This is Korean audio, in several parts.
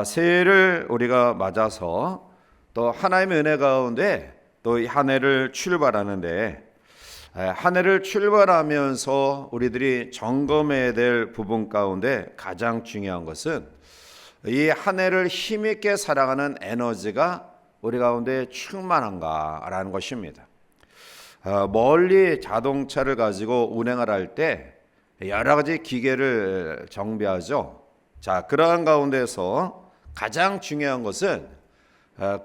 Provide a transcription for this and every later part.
새해를 우리가 맞아서 또 하나님의 은혜 가운데 또 이 한 해를 출발하는데, 한 해를 출발하면서 우리들이 점검해야 될 부분 가운데 가장 중요한 것은 이 한 해를 힘있게 살아가는 에너지가 우리 가운데 충만한가라는 것입니다. 멀리 자동차를 가지고 운행을 할 때 여러 가지 기계를 정비하죠. 자, 그러한 가운데서 가장 중요한 것은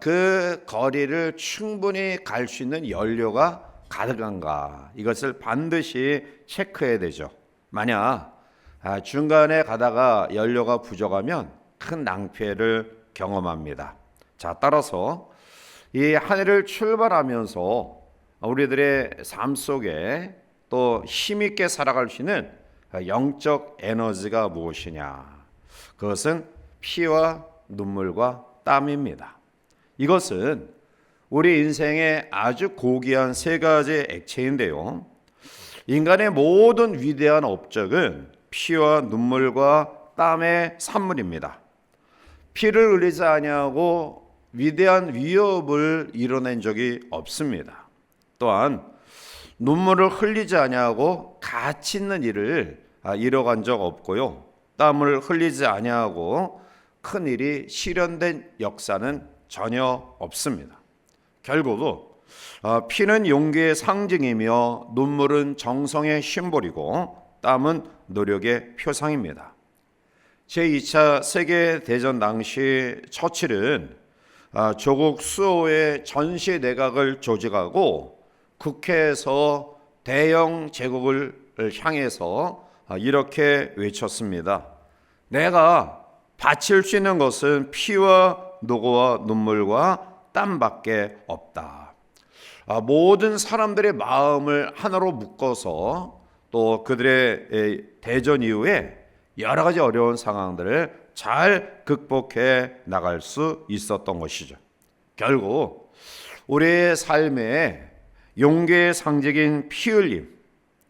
그 거리를 충분히 갈 수 있는 연료가 가득한가, 이것을 반드시 체크해야 되죠. 만약 중간에 가다가 연료가 부족하면 큰 낭패를 경험합니다. 자, 따라서 이 한 해를 출발하면서 우리들의 삶 속에 또 힘있게 살아갈 수 있는 영적 에너지가 무엇이냐? 그것은 피와 눈물과 땀입니다. 이것은 우리 인생의 아주 고귀한 세 가지 액체인데요. 인간의 모든 위대한 업적은 피와 눈물과 땀의 산물입니다. 피를 흘리지 아니하고 위대한 위협을 이뤄낸 적이 없습니다. 또한 눈물을 흘리지 아니하고 가치 있는 일을 이뤄간 적 없고요. 땀을 흘리지 아니하고 큰 일이 실현된 역사는 전혀 없습니다. 결국 피는 용기의 상징이며 눈물은 정성의 심볼이고 땀은 노력의 표상입니다. 제2차 세계대전 당시 처칠은 조국 수호의 전시 내각을 조직하고 국회에서 대영 제국을 향해서 이렇게 외쳤습니다. 내가 바칠 수 있는 것은 피와 노고와 눈물과 땀밖에 없다. 모든 사람들의 마음을 하나로 묶어서 또 그들의 대전 이후에 여러 가지 어려운 상황들을 잘 극복해 나갈 수 있었던 것이죠. 결국 우리의 삶에 용기의 상징인 피 흘림,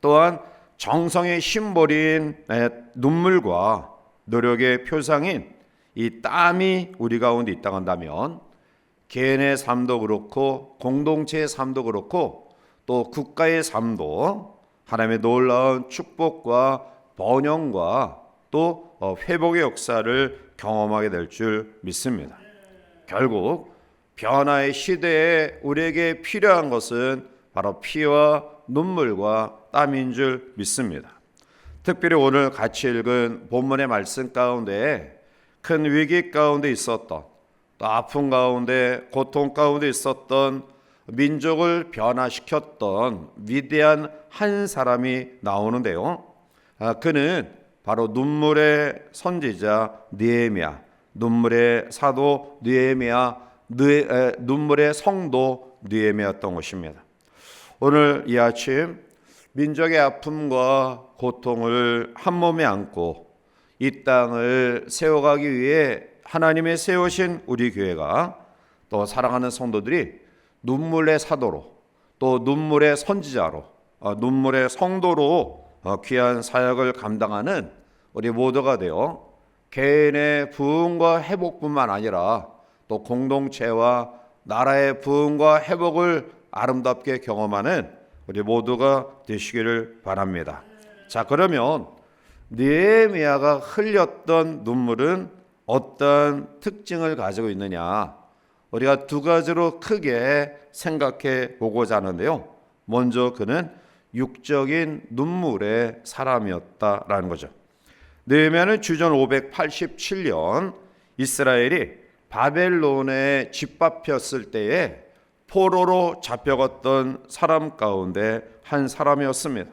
또한 정성의 심볼인 눈물과 노력의 표상인 이 땀이 우리 가운데 있다고 한다면 개인의 삶도 그렇고 공동체의 삶도 그렇고 또 국가의 삶도 하나님의 놀라운 축복과 번영과 또 회복의 역사를 경험하게 될 줄 믿습니다. 결국 변화의 시대에 우리에게 필요한 것은 바로 피와 눈물과 땀인 줄 믿습니다. 특별히 오늘 같이 읽은 본문의 말씀 가운데 큰 위기 가운데 있었던, 또 아픔 가운데 고통 가운데 있었던 민족을 변화시켰던 위대한 한 사람이 나오는데요. 그는 바로 눈물의 선지자 느헤미야, 눈물의 사도 느헤미야, 눈물의 성도 느헤미야였던 것입니다. 오늘 이 아침 민족의 아픔과 고통을 한 몸에 안고 이 땅을 세워가기 위해 하나님의 세우신 우리 교회가 또 사랑하는 성도들이 눈물의 사도로 또 눈물의 선지자로 눈물의 성도로 귀한 사역을 감당하는 우리 모두가 되어 개인의 부흥과 회복뿐만 아니라 또 공동체와 나라의 부흥과 회복을 아름답게 경험하는 우리 모두가 되시기를 바랍니다. 자, 그러면 느헤미야가 흘렸던 눈물은 어떤 특징을 가지고 있느냐? 우리가 두 가지로 크게 생각해 보고자 하는데요. 먼저 그는 육적인 눈물의 사람이었다라는 거죠. 느헤미야는 주전 587년 이스라엘이 바벨론에 짓밟혔을 때에 포로로 잡혀갔던 사람 가운데 한 사람이었습니다.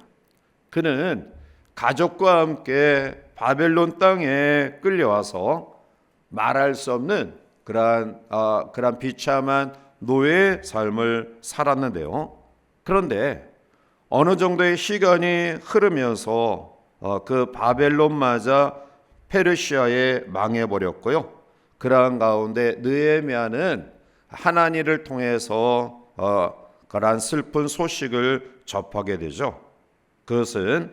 그는 가족과 함께 바벨론 땅에 끌려와서 말할 수 없는 그러한 비참한 노예의 삶을 살았는데요. 그런데 어느 정도의 시간이 흐르면서 그 바벨론마저 페르시아에 망해버렸고요. 그러한 가운데 느헤미야는 하나님을 통해서 그러한 슬픈 소식을 접하게 되죠. 그것은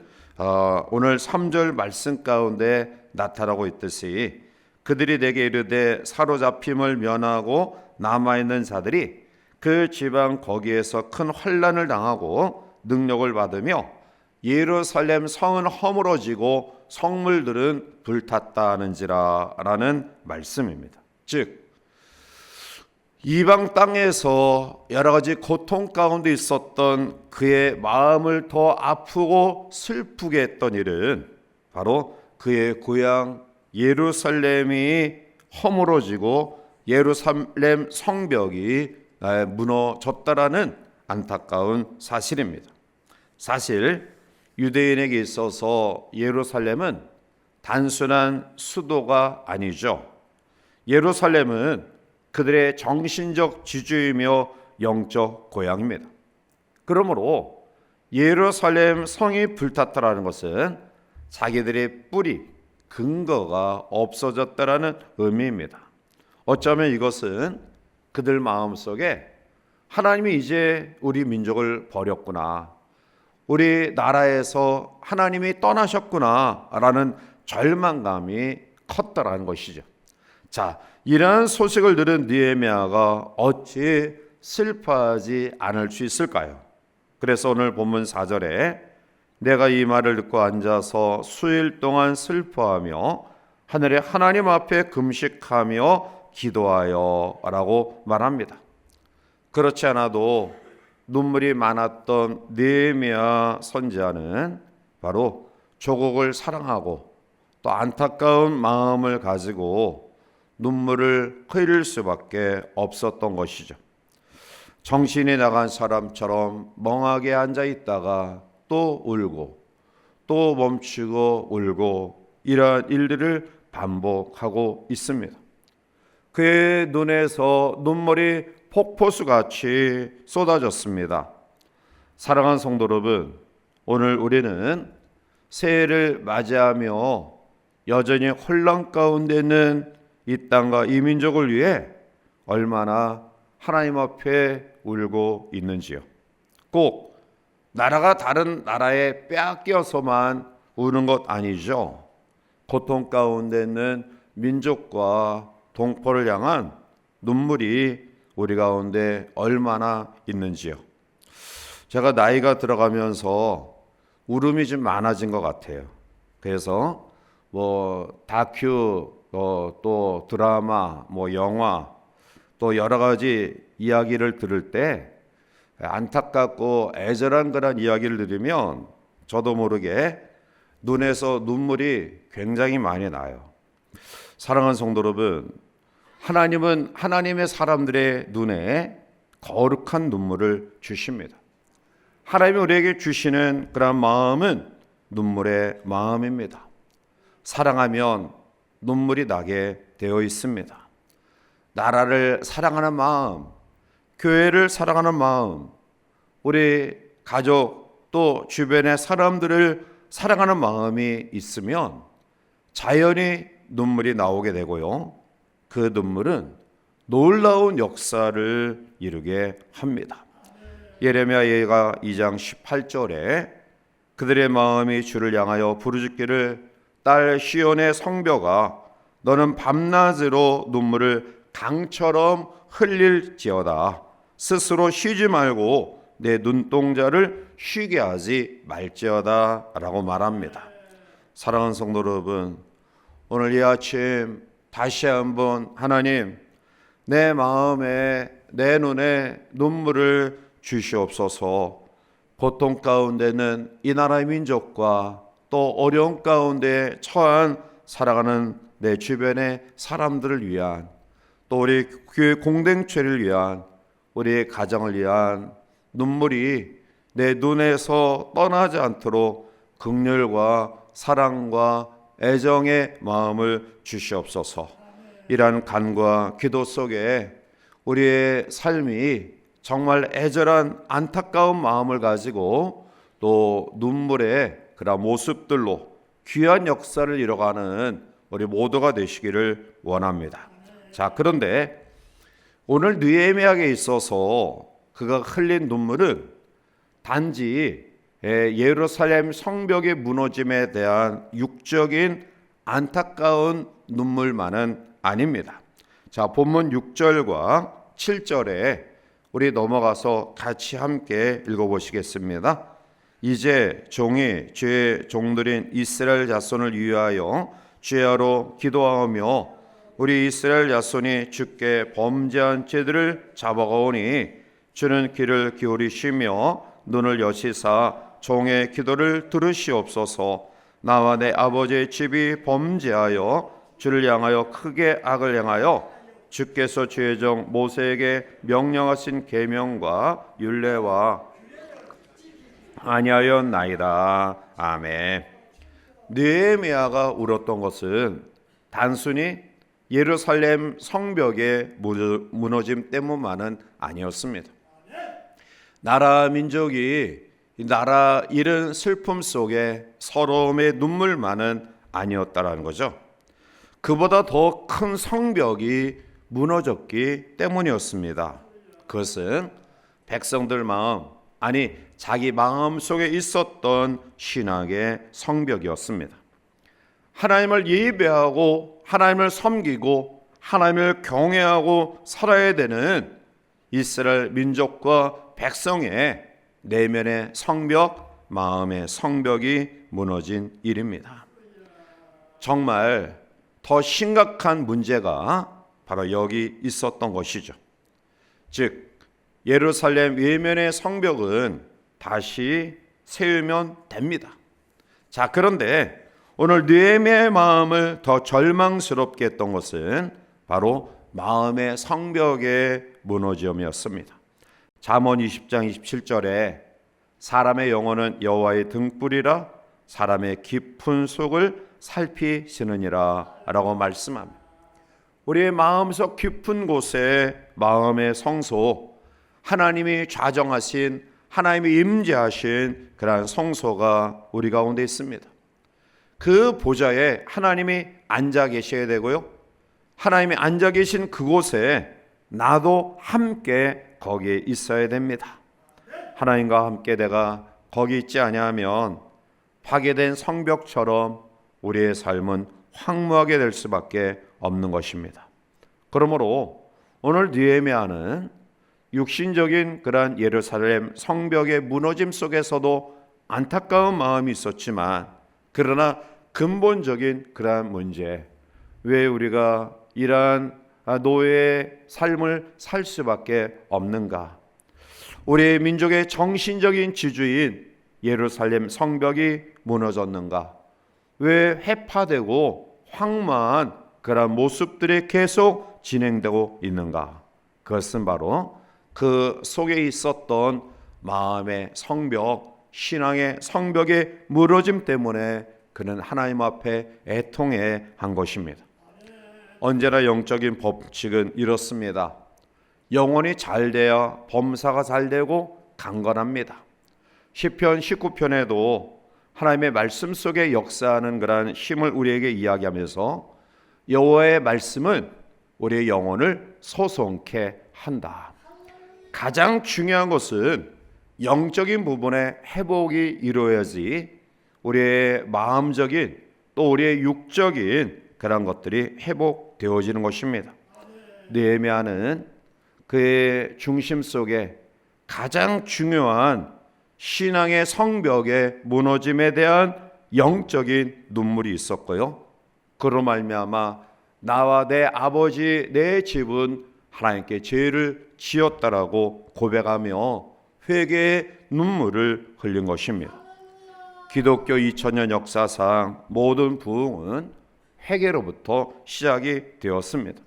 오늘 3절 말씀 가운데 나타나고 있듯이 그들이 내게 이르되 사로잡힘을 면하고 남아있는 자들이 그 지방 거기에서 큰 환난을 당하고 능력을 받으며 예루살렘 성은 허물어지고 성물들은 불탔다는지라 라는 말씀입니다. 즉 이방 땅에서 여러 가지 고통 가운데 있었던 그의 마음을 더 아프고 슬프게 했던 일은 바로 그의 고향 예루살렘이 허물어지고 예루살렘 성벽이 무너졌다라는 안타까운 사실입니다. 사실 유대인에게 있어서 예루살렘은 단순한 수도가 아니죠. 예루살렘은 그들의 정신적 지주이며 영적 고향입니다. 그러므로 예루살렘 성이 불탔다라는 것은 자기들의 뿌리, 근거가 없어졌다라는 의미입니다. 어쩌면 이것은 그들 마음속에 하나님이 이제 우리 민족을 버렸구나, 우리 나라에서 하나님이 떠나셨구나 라는 절망감이 컸다라는 것이죠. 자, 이러한 소식을 들은 느헤미야가 어찌 슬퍼하지 않을 수 있을까요? 그래서 오늘 본문 4절에 내가 이 말을 듣고 앉아서 수일 동안 슬퍼하며 하늘의 하나님 앞에 금식하며 기도하여 라고 말합니다. 그렇지 않아도 눈물이 많았던 느헤미야 선지자는 바로 조국을 사랑하고 또 안타까운 마음을 가지고 눈물을 흘릴 수밖에 없었던 것이죠. 정신이 나간 사람처럼 멍하게 앉아 있다가 또 울고 또 멈추고 울고 이러한 일들을 반복하고 있습니다. 그의 눈에서 눈물이 폭포수같이 쏟아졌습니다. 사랑하는 성도 여러분, 오늘 우리는 새해를 맞이하며 여전히 혼란 가운데 있는 이 땅과 이 민족을 위해 얼마나 하나님 앞에 울고 있는지요. 꼭 나라가 다른 나라에 빼앗겨서만 우는 것 아니죠. 고통 가운데 있는 민족과 동포를 향한 눈물이 우리 가운데 얼마나 있는지요. 제가 나이가 들어가면서 울음이 좀 많아진 것 같아요. 그래서 다큐, 또 드라마, 영화, 또 여러 가지 이야기를 들을 때 안타깝고 애절한 그런 이야기를 들으면 저도 모르게 눈에서 눈물이 굉장히 많이 나요. 사랑하는 성도 여러분, 하나님은 하나님의 사람들의 눈에 거룩한 눈물을 주십니다. 하나님이 우리에게 주시는 그런 마음은 눈물의 마음입니다. 사랑하면 눈물이 나게 되어 있습니다. 나라를 사랑하는 마음, 교회를 사랑하는 마음, 우리 가족 또 주변의 사람들을 사랑하는 마음이 있으면 자연히 눈물이 나오게 되고요. 그 눈물은 놀라운 역사를 이루게 합니다. 예레미야 예가 2장 18절에 그들의 마음이 주를 향하여 부르짖기를 딸 시온의 성벽아 너는 밤낮으로 눈물을 강처럼 흘릴지어다. 스스로 쉬지 말고 내 눈동자를 쉬게 하지 말지어다 라고 말합니다. 사랑하는 성도 여러분, 오늘 이 아침 다시 한번 하나님 내 마음에 내 눈에 눈물을 주시옵소서. 고통 가운데는 이 나라의 민족과 또 어려움 가운데 처한 살아가는 내 주변의 사람들을 위한 또 우리 교회 공동체를 위한 우리 가정을 위한 눈물이 내 눈에서 떠나지 않도록 긍휼과 사랑과 애정의 마음을 주시옵소서. 이러한 간과 기도 속에 우리의 삶이 정말 애절한 안타까운 마음을 가지고 또 눈물의 그런 모습들로 귀한 역사를 이뤄가는 우리 모두가 되시기를 원합니다. 자, 그런데 오늘 느헤미야에 있어서 그가 흘린 눈물은 단지 예루살렘 성벽의 무너짐에 대한 육적인 안타까운 눈물만은 아닙니다. 자, 본문 6절과 7절에 우리 넘어가서 같이 함께 읽어보시겠습니다. 이제 종이 주의 종들인 이스라엘 자손을 위하여 주야로 기도하며 우리 이스라엘 자손이 주께 범죄한 죄들을 잡아가오니 주는 귀를 기울이시며 눈을 여시사 종의 기도를 들으시옵소서. 나와 내 아버지의 집이 범죄하여 주를 향하여 크게 악을 행하여 주께서 주의 종 모세에게 명령하신 계명과 율례와 아니하였나이다. 아멘. 느헤미야가 울었던 것은 단순히 예루살렘 성벽의 무너짐 때문만은 아니었습니다. 나라 민족이 나라 잃은 슬픔 속에 서러움의 눈물만은 아니었다라는 거죠. 그보다 더 큰 성벽이 무너졌기 때문이었습니다. 그것은 백성들 마음, 아니 자기 마음 속에 있었던 신앙의 성벽이었습니다. 하나님을 예배하고 하나님을 섬기고 하나님을 경외하고 살아야 되는 이스라엘 민족과 백성의 내면의 성벽, 마음의 성벽이 무너진 일입니다. 정말 더 심각한 문제가 바로 여기 있었던 것이죠. 즉 예루살렘 외면의 성벽은 다시 세우면 됩니다. 자, 그런데 오늘 느헤미야의 마음을 더 절망스럽게 했던 것은 바로 마음의 성벽의 무너짐이었습니다. 잠언 20장 27절에 사람의 영혼은 여호와의 등불이라 사람의 깊은 속을 살피시느니라 라고 말씀합니다. 우리의 마음속 깊은 곳에 마음의 성소, 하나님이 좌정하신, 하나님이 임재하신 그러한 성소가 우리 가운데 있습니다. 그 보좌에 하나님이 앉아 계셔야 되고요, 하나님이 앉아 계신 그곳에 나도 함께 거기에 있어야 됩니다. 하나님과 함께 내가 거기 있지 아니하면 파괴된 성벽처럼 우리의 삶은 황무하게 될 수밖에 없는 것입니다. 그러므로 오늘 느헤미야는 육신적인 그러한 예루살렘 성벽의 무너짐 속에서도 안타까운 마음이 있었지만, 그러나 근본적인 그러한 문제, 왜 우리가 이러한 노예의 삶을 살 수밖에 없는가? 우리 민족의 정신적인 지주인 예루살렘 성벽이 무너졌는가? 왜 회파되고 황망한 그런 모습들이 계속 진행되고 있는가? 그것은 바로 그 속에 있었던 마음의 성벽, 신앙의 성벽의 무너짐 때문에 그는 하나님 앞에 애통해 한 것입니다. 언제나 영적인 법칙은 이렇습니다. 영혼이 잘 돼야 범사가 잘 되고 강건합니다. 시편 19편에도 하나님의 말씀 속에 역사하는 그러한 힘을 우리에게 이야기하면서 여호와의 말씀은 우리의 영혼을 소송케 한다. 가장 중요한 것은 영적인 부분의 회복이 이루어야지 우리의 마음적인 또 우리의 육적인 그런 것들이 회복되어지는 것입니다. 느헤미야는 그의 중심 속에 가장 중요한 신앙의 성벽의 무너짐에 대한 영적인 눈물이 있었고요, 그로 말미암아 나와 내 아버지 내 집은 하나님께 죄를 지었다라고 고백하며 회개의 눈물을 흘린 것입니다. 기독교 2000년 역사상 모든 부흥은 회개로부터 시작이 되었습니다.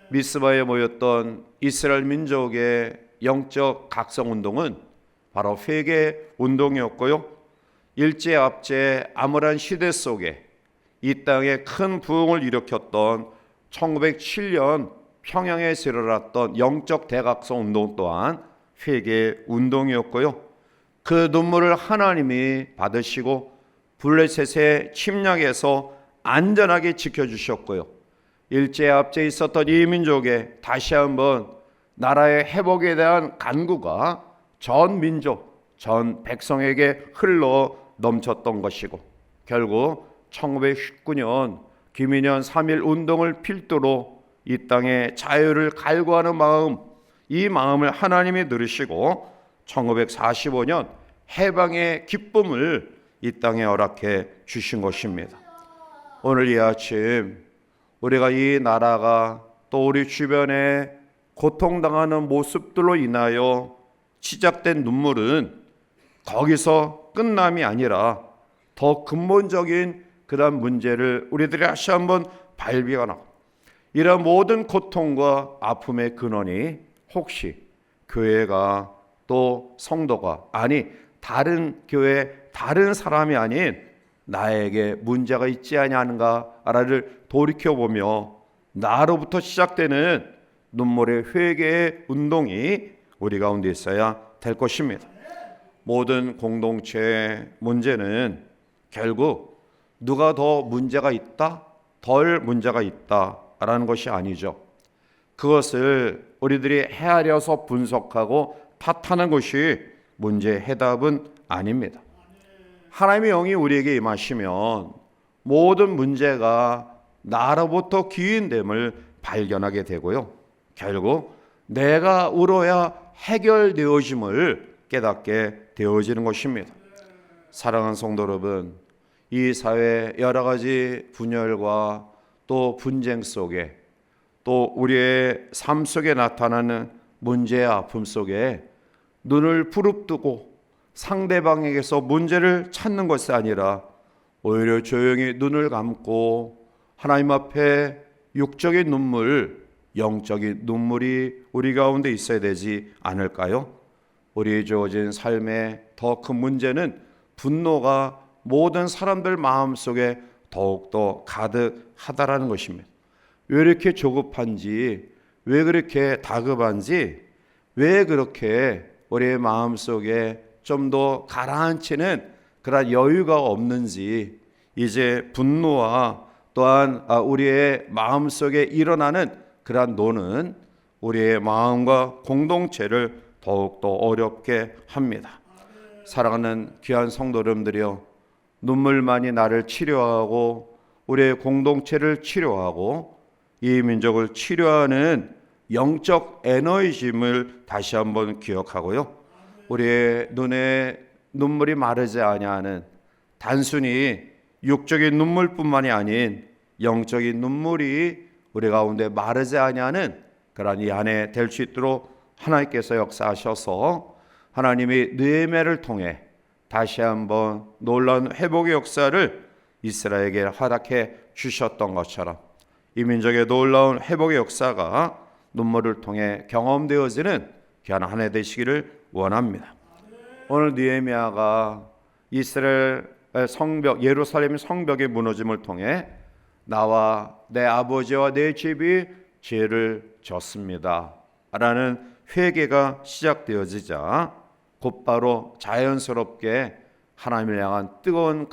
미스바에 모였던 이스라엘 민족의 영적 각성운동은 바로 회개 운동이었고요, 일제압제 암울한 시대 속에 이 땅에 큰 부흥을 일으켰던 1907년 평양에서 일어났던 영적 대각성 운동 또한 회개 운동이었고요, 그 눈물을 하나님이 받으시고 블레셋의 침략에서 안전하게 지켜주셨고요, 일제압제에 있었던 이 민족의 다시 한번 나라의 회복에 대한 간구가 전 민족, 전 백성에게 흘러 넘쳤던 것이고, 결국 1919년 김인현 3.1 운동을 필두로 이 땅의 자유를 갈구하는 마음, 이 마음을 하나님이 들으시고 1945년 해방의 기쁨을 이 땅에 허락해 주신 것입니다. 오늘 이 아침 우리가 이 나라가 또 우리 주변에 고통당하는 모습들로 인하여 시작된 눈물은 거기서 끝남이 아니라 더 근본적인 그런 문제를 우리들이 다시 한번 발견하고, 이런 모든 고통과 아픔의 근원이 혹시 교회가 또 성도가, 아니 다른 교회 다른 사람이 아닌 나에게 문제가 있지 아니하는가를 돌이켜보며 나로부터 시작되는 눈물의 회개의 운동이 우리 가운데 있어야 될 것입니다. 모든 공동체의 문제는 결국 누가 더 문제가 있다, 덜 문제가 있다라는 것이 아니죠. 그것을 우리들이 헤아려서 분석하고 탓하는 것이 문제의 해답은 아닙니다. 하나님의 영이 우리에게 임하시면 모든 문제가 나로부터 기인됨을 발견하게 되고요, 결국 내가 울어야 해결되어짐을 깨닫게 되어지는 것입니다. 사랑하는 성도 여러분, 이 사회 여러 가지 분열과 또 분쟁 속에, 또 우리의 삶 속에 나타나는 문제의 아픔 속에 눈을 부릅뜨고 상대방에게서 문제를 찾는 것이 아니라 오히려 조용히 눈을 감고 하나님 앞에 육적인 눈물, 영적인 눈물이 우리 가운데 있어야 되지 않을까요? 우리의 주어진 삶의 더 큰 문제는 분노가 모든 사람들 마음속에 더욱더 가득하다라는 것입니다. 왜 이렇게 조급한지, 왜 그렇게 다급한지, 왜 그렇게 우리의 마음속에 좀 더 가라앉히는 그런 여유가 없는지, 이제 분노와 또한 우리의 마음속에 일어나는 그러한 노는 우리의 마음과 공동체를 더욱더 어렵게 합니다. 사랑하는 귀한 성도 여러분들이여, 눈물만이 나를 치료하고 우리의 공동체를 치료하고 이 민족을 치료하는 영적 에너지임을 다시 한번 기억하고요, 우리의 눈에 눈물이 마르지 아니하는 단순히 육적인 눈물뿐만이 아닌 영적인 눈물이 우리 가운데 마르지 아니하는 그러한 이 한 해 될 수 있도록 하나님께서 역사하셔서 하나님이 느헤미야를 통해 다시 한번 놀라운 회복의 역사를 이스라엘에게 허락해 주셨던 것처럼 이 민족의 놀라운 회복의 역사가 눈물을 통해 경험되어지는 귀한 한 해 되시기를 원합니다. 오늘 느헤미야가 이스라엘 성벽, 예루살렘 성벽의 무너짐을 통해 나와 내 아버지와 내 집이 죄를 졌습니다 라는 회개가 시작되어지자 곧바로 자연스럽게 하나님을 향한 뜨거운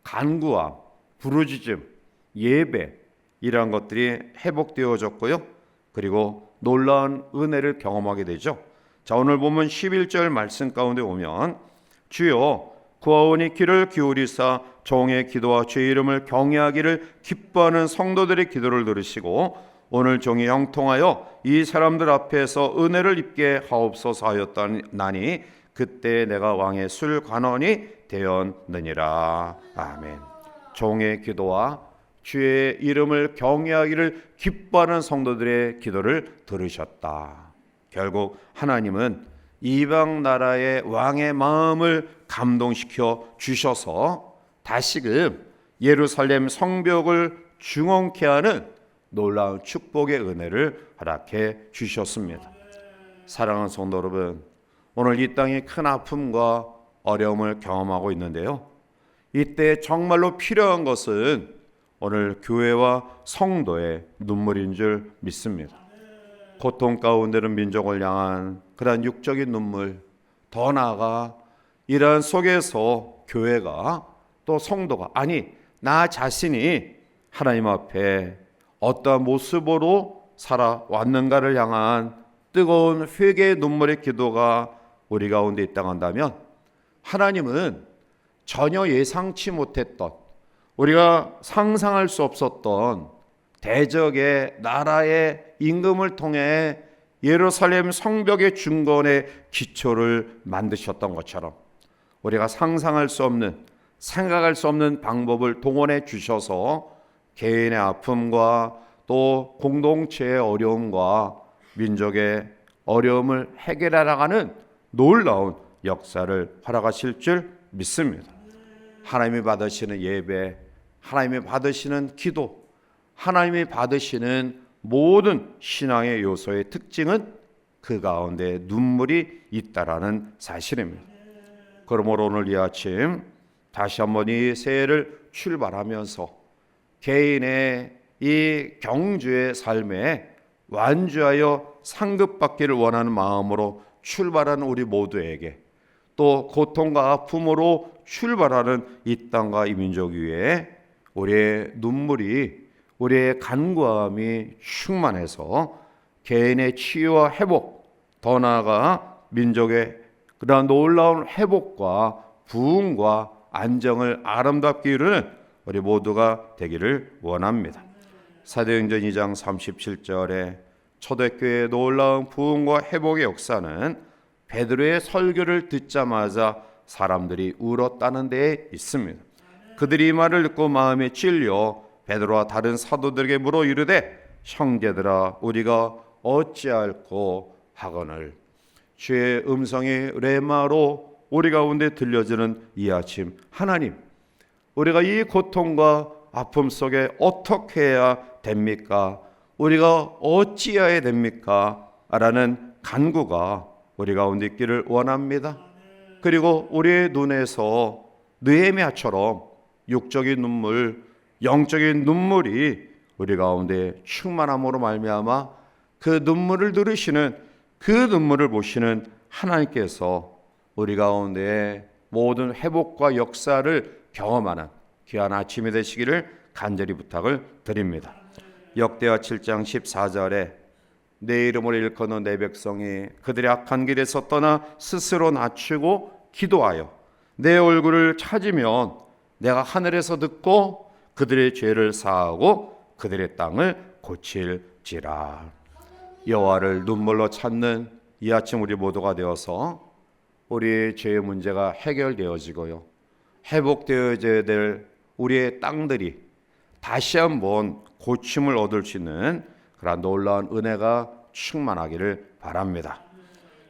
간구함, 부르짖음, 예배, 이러한 것들이 회복되어졌고요, 그리고 놀라운 은혜를 경험하게 되죠. 자, 오늘 보면 11절 말씀 가운데 오면 주여 구하오니 귀를 기울이사 종의 기도와 주의 이름을 경외하기를 기뻐하는 성도들의 기도를 들으시고 오늘 종이 형통하여 이 사람들 앞에서 은혜를 입게 하옵소서 하였다니 그때 내가 왕의 술관원이 되었느니라. 아멘. 종의 기도와 주의 이름을 경외하기를 기뻐하는 성도들의 기도를 들으셨다. 결국 하나님은 이방 나라의 왕의 마음을 감동시켜 주셔서 다시금 예루살렘 성벽을 중원케 하는 놀라운 축복의 은혜를 허락해 주셨습니다. 사랑하는 성도 여러분, 오늘 이 땅이 큰 아픔과 어려움을 경험하고 있는데요, 이때 정말로 필요한 것은 오늘 교회와 성도의 눈물인 줄 믿습니다. 고통 가운데는 민족을 향한 그러한 육적인 눈물, 더 나아가 이러한 속에서 교회가 또 성도가, 아니 나 자신이 하나님 앞에 어떠한 모습으로 살아왔는가를 향한 뜨거운 회개의 눈물의 기도가 우리 가운데 있다고 한다면 하나님은 전혀 예상치 못했던 우리가 상상할 수 없었던 대적의 나라의 임금을 통해 예루살렘 성벽의 중건의 기초를 만드셨던 것처럼 우리가 상상할 수 없는, 생각할 수 없는 방법을 동원해 주셔서 개인의 아픔과 또 공동체의 어려움과 민족의 어려움을 해결해 나가는 놀라운 역사를 허락하실 줄 믿습니다. 하나님이 받으시는 예배, 하나님이 받으시는 기도, 하나님이 받으시는 모든 신앙의 요소의 특징은 그 가운데 눈물이 있다라는 사실입니다. 그러므로 오늘 이 아침 다시 한번 이 새해를 출발하면서 개인의 이 경주의 삶에 완주하여 상급받기를 원하는 마음으로 출발하는 우리 모두에게, 또 고통과 아픔으로 출발하는 이 땅과 이 민족 위에 우리의 눈물이, 우리의 간구함이 충만해서 개인의 치유와 회복, 더 나아가 민족의 그러한 놀라운 회복과 부흥과 안정을 아름답게 이루는 우리 모두가 되기를 원합니다. 사도행전 2장 37절에 초대교회의 놀라운 부흥과 회복의 역사는 베드로의 설교를 듣자마자 사람들이 울었다는 데에 있습니다. 그들이 이 말을 듣고 마음에 찔려 베드로와 다른 사도들에게 물어 이르되 형제들아 우리가 어찌할꼬 하거늘. 주의 음성이 레마로 우리 가운데 들려지는 이 아침, 하나님, 우리가 이 고통과 아픔 속에 어떻게 해야 됩니까? 우리가 어찌해야 됩니까? 라는 간구가 우리 가운데 있기를 원합니다. 그리고 우리의 눈에서 느헤미야처럼 육적인 눈물, 영적인 눈물이 우리 가운데 충만함으로 말미암아 그 눈물을 들으시는, 그 눈물을 보시는 하나님께서 우리 가운데 모든 회복과 역사를 경험하는 귀한 아침이 되시기를 간절히 부탁을 드립니다. 역대하 7장 14절에 내 이름을 일컫는 내 백성이 그들의 악한 길에서 떠나 스스로 낮추고 기도하여 내 얼굴을 찾으면 내가 하늘에서 듣고 그들의 죄를 사하고 그들의 땅을 고칠지라. 여호와를 눈물로 찾는 이 아침 우리 모두가 되어서 우리의 죄의 문제가 해결되어지고요, 회복되어져야 될 우리의 땅들이 다시 한번 고침을 얻을 수 있는 그런 놀라운 은혜가 충만하기를 바랍니다.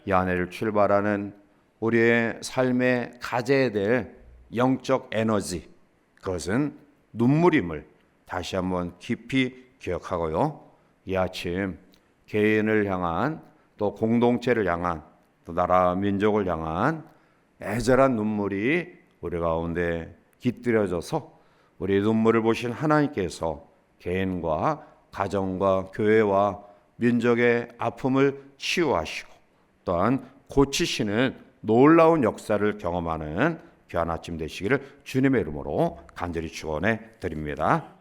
이 한 해를 출발하는 우리의 삶에 가져야 될 영적 에너지, 그것은 눈물임을 다시 한번 깊이 기억하고요, 이 아침 개인을 향한, 또 공동체를 향한, 또 나라 민족을 향한 애절한 눈물이 우리 가운데 깃들여져서 우리 눈물을 보신 하나님께서 개인과 가정과 교회와 민족의 아픔을 치유하시고 또한 고치시는 놀라운 역사를 경험하는 귀한 아침 되시기를 주님의 이름으로 간절히 축원해 드립니다.